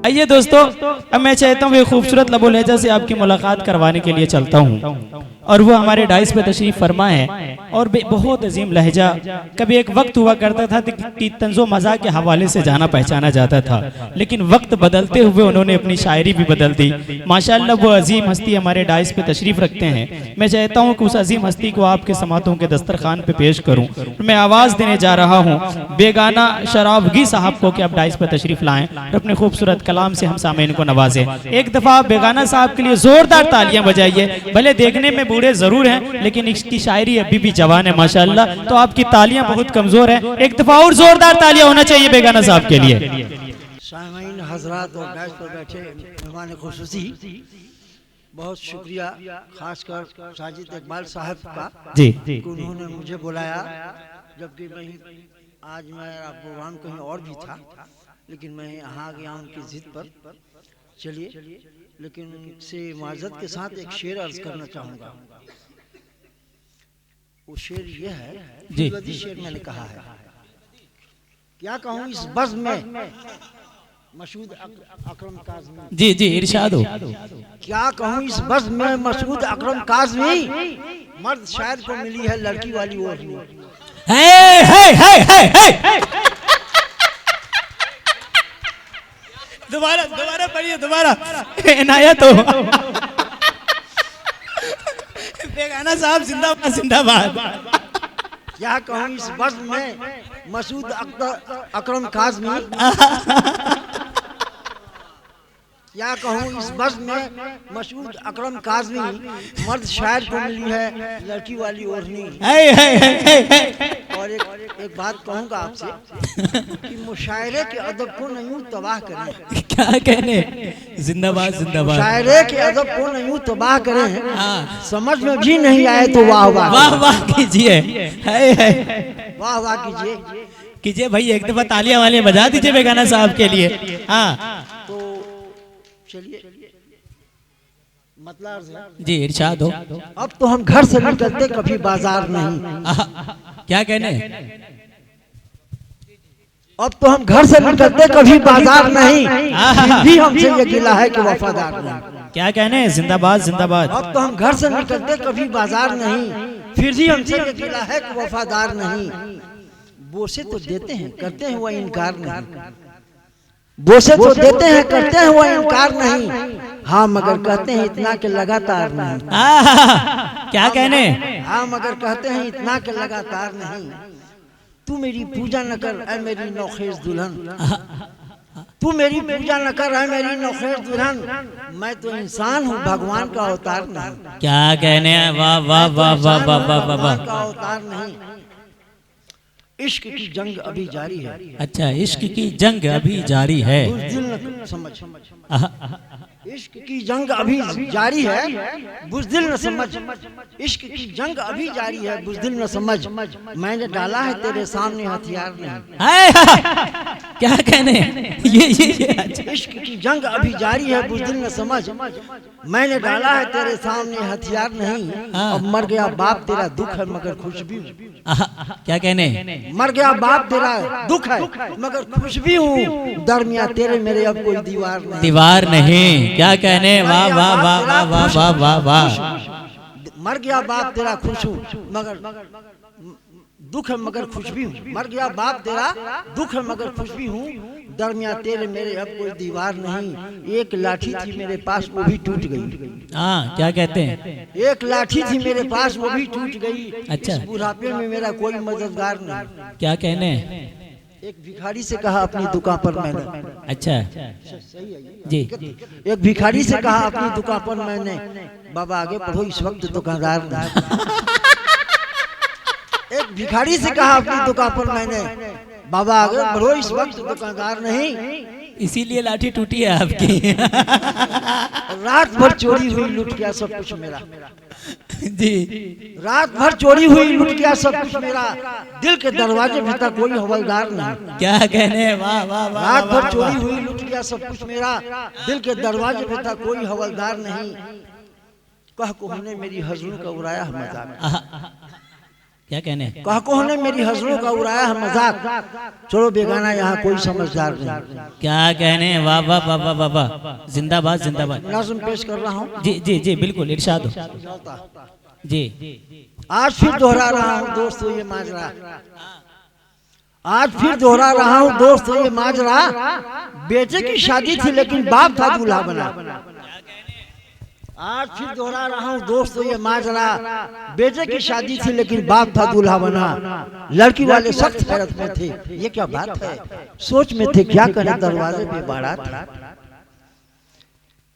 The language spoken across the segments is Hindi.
आइए दोस्तों, अब मैं चाहता हूँ ये खूबसूरत लबो लहजा से आपकी मुलाकात करवाने के लिए चलता हूँ और वो हमारे डाइस पे तशरीफ फरमा है और बहुत अजीम लहजा। कभी एक वक्त हुआ करता था कि तंज़ो मज़ाक के हवाले से जाना पहचाना जाता था, लेकिन वक्त बदलते हुए उन्होंने अपनी शायरी भी बदल दी। माशाअल्लाह वो अजीम हस्ती हमारे डाइस पे तशरीफ रखते हैं। मैं चाहता हूँ कि उस अजीम हस्ती को आपके समातों के दस्तरखान पे पेश करूँ। मैं आवाज़ देने जा रहा हूँ बेगाना शराबगी साहब को कि आप डाइस पे तशरीफ लाएं और अपने खूबसूरत कलाम से हम सामईन को नवाजें। एक दफ़ा बेगाना साहब के लिए जोरदार तालियां बजाइए। भले देखने में बूढ़े जरूर हैं लेकिन इसकी शायरी अभी भी जवान है माशाअल्लाह, तो आपकी तालियां बहुत कमजोर हैं। एक दफा और जोरदार तालियां होना चाहिए बेगाना साहब के लिए। सामईन हजरात और डाइस पर बैठे मेहमान खुसूसी, बहुत शुक्रिया खासकर साजिद इकबाल साहब का जी कि उन्होंने मुझे बुलाया, जबकि मैं आज मेरा प्रोग्राम कहीं और भी था, लेकिन मैं यहाँ गया उनकी जिद पर। चलिए, लेकिन उनसे माजत के साथ एक शेर अर्ज करना चाहूँगा। वो शेर ये है, जी शेर मैंने कहा है, क्या कहूँ इस बज़्म में मशहूद अकरम काज़मी। जी जी इरशाद हो। क्या कहूँ इस बज़्म में मशहूद अकरम काज़मी, मर्द शायर को मिली है लड़की वाली ओढ़नी। दोबारा पढ़िए, दोबारा इनायत हो। बेगाना साहब जिंदाबाद जिंदाबाद। क्या कहूँ इस बज़्म में मशहूद अकरम काज़मी, क्या कहूँ इस बज़्म में मशहूद अकरम काज़मी, मर्द शायर को मिली है लड़की वाली ओढ़नी। और एक बात कहूँगा आपसे कि मुशायरे के अदब को न यूं तबाह करें। क्या कहने, जिंदाबाद जिंदाबाद। मुशायरे के अदब को न यूं तबाह करें, समझ में भी नहीं आए तो वाह वाह वाह वाह कीजिए, वाह वाह कीजिए भाई। एक दफा तालियां वाले बजा दीजिए बेगाना साहब के लिए। हाँ तो चलिए, मतलब जी इरशाद हो। अब तो हम घर से निकलते कभी बाजार नहीं। क्या कहने, अब तो हम घर से निकलते कभी बाजार नहीं, फिर भी हमसे ये गिला है कि वफादार नहीं। क्या कहने, जिंदाबाद जिंदाबाद। अब तो हम घर से निकलते कभी बाजार नहीं, फिर भी हमसे ये गिला है कि वफादार नहीं। बोसे तो देते हैं करते हैं वह इनकार नहीं, बोसे तो देते हैं करते हैं वह इनकार नहीं, हाँ मगर कहते हैं इतना के लगातार नहीं। क्या कहने, हाँ मगर कहते हैं इतना के लगातार नहीं। तू मेरी पूजा न कर ऐ मेरी नौखेज दुल्हन, तू मेरी पूजा न कर ऐ मेरी नौखेज दुल्हन, मैं तो इंसान हूँ भगवान का अवतार नहीं। क्या कहने, वाह वाह वाह वाह वाह वाह वाह। का अवतार नहीं। इश्क की जंग अभी जारी है। अच्छा, इश्क की जंग अभी जारी है। बुज़दिल न समझ, इश्क की जंग अभी जारी है, बुज़दिल न समझ। इश्क की जंग अभी जारी है, बुज़दिल न समझ। मैंने डाला है तेरे सामने हथियार नहीं। क्या कहने, ये इश्क की जंग अभी जारी है, बुज़दिल न समझ। मैंने डाला है तेरे सामने हथियार नहीं। अब मर गया बाप तेरा दुख है मगर खुश भी हूँ। क्या कहने, मर गया बाप तेरा दुख है मगर खुश भी हूँ। दरमिया तेरे मेरे अब कोई दीवार नहीं। दीवार नहीं। क्या कहने, वाह वाह वाह वाह वाह वाह वाह वाह। मर गया बाप तेरा खुश हूँ मगर दुख है मगर खुश भी हूँ। मर गया बाप तेरा दुख है मगर खुश भी हूँ। दरमिया तेरे मेरे अब कोई दीवार नहीं। एक लाठी थी मेरे पास वो भी टूट गई। हाँ क्या कहते हैं, एक लाठी थी मेरे पास वो भी टूट गई। अच्छा। इस बुढ़ापे में मेरा कोई मददगार नहीं। क्या कहने, एक भिखारी से कहा अपनी दुकान पर मैंने। अच्छा जी। एक भिखारी से कहा अपनी दुकान पर मैंने, बाबा आगे बढ़ो इस वक्त दुकानदार नहीं। एक भिखारी से कहा अपनी दुकान पर मैंने, बाबा आगे बढ़ो इस वक्त दुकानदार नहीं। इसीलिए लाठी टूटी है आपकी। रात भर चोरी हुई लुट गया सब कुछ मेरा। जी, रात भर चोरी हुई लुट गया सब कुछ मेरा। दिल के दरवाजे में था कोई हवलदार नहीं। क्या कहने, वाह वाह वाह। रात भर चोरी हुई लुट गया सब कुछ मेरा। दिल के दरवाजे में था कोई हवलदार नहीं। कह को हमने मेरी हजूर का उड़ाया मजाक। क्या कहने? कहकों ने मेरी हजरों का उड़ाया है मजाक, चलो बेगाना यहाँ कोई समझदार नहीं। क्या कहने? वाह वाह वाह वाह वाह, जिंदाबाद जिंदाबाद। नज़्म पेश कर रहा हूँ। जी जी जी बिल्कुल, इरशाद हो जी। आज फिर दोहरा रहा हूँ दोस्तों ये माजरा, आज फिर दोहरा रहा हूँ दोस्तों ये माजरा, बेटे की शादी थी लेकिन बाप था दूल्हा बना। आज फिर दोहरा रहा हूँ दोस्तों ये माजरा, बेटे की शादी थी लेकिन बाप था दूल्हा बना। लड़की वाले सख्त हैरत में थे, ये क्या बात है, सोच में थे क्या करें, दरवाजे पे बारात।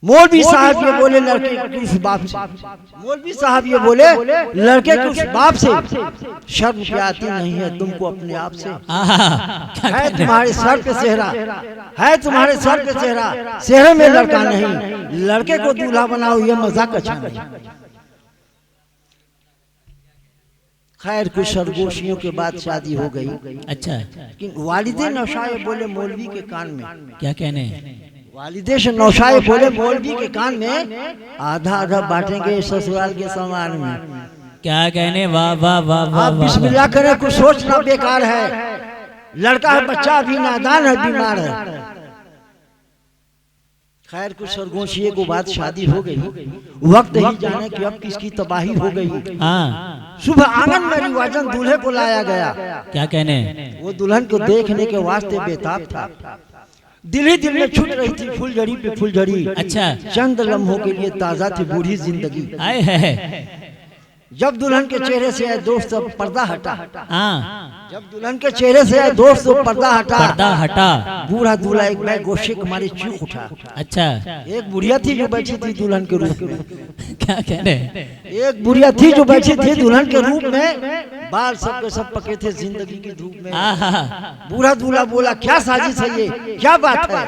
मौलवी साहब ये बोले लड़के के उस बाप से, मौलवी साहब ये बोले लड़के के उस बाप से, शर्म क्या आती नहीं है तुमको अपने आप से। है तुम्हारे सर पे सेहरा, है तुम्हारे सर पे सेहरा, सेहरे में लड़का नहीं, लड़के को दूल्हा बनाओ ये मजाक अच्छा नहीं। खैर कुछ सरगोशियों के बाद शादी हो गई। अच्छा, लेकिन वालिदे नौशाए बोले मौलवी के कान में, क्या कहने? वालिदे से नौशाए बोले मौलवी के कान में, आधा आधा बांटेंगे ससुराल के सामान में। क्या कहने? वाह वाह वाह वाह। आप बिस्मिल्लाह करें, कुछ सोचना बेकार है, लड़का है बच्चा अभी नादान है बीमार है। खैर कुछ सरगोशिये को बाद शादी हो गई, वक्त ही जाने कि अब किसकी तबाही हो गई। हाँ, सुबह आंगन में रिवाजन दूल्हे को लाया गया। क्या कहने? वो दुल्हन को देखने के वास्ते बेताब था, दिल ही दिल में छूट रही थी फुलझड़ी पे फुलझड़ी। अच्छा, चंद लम्हों के लिए ताजा थी बूढ़ी जिंदगी। आए है। जब दुल्हन के चेहरे से आए दोस्त अब पर्दा हटा, हाँ, जब दुल्हन के चेहरे से आए दोस्त तो पर्दा हटा, पर्दा हटा। बूढ़ा दूल्हा एक बैग गोशे के मारे चीख उठा। अच्छा, एक बुढ़िया थी जो बैठी थी दुल्हन के रूप में, क्या कहने? एक बुढ़िया थी जो बैठी थी दुल्हन के रूप में, बाल सब के सब पके थे जिंदगी की धूप में। बूढ़ा दूल्हा बोला क्या साजिश है ये, क्या बात है?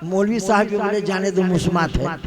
मौलवी साहब बोले जाने दो मुस्मात है।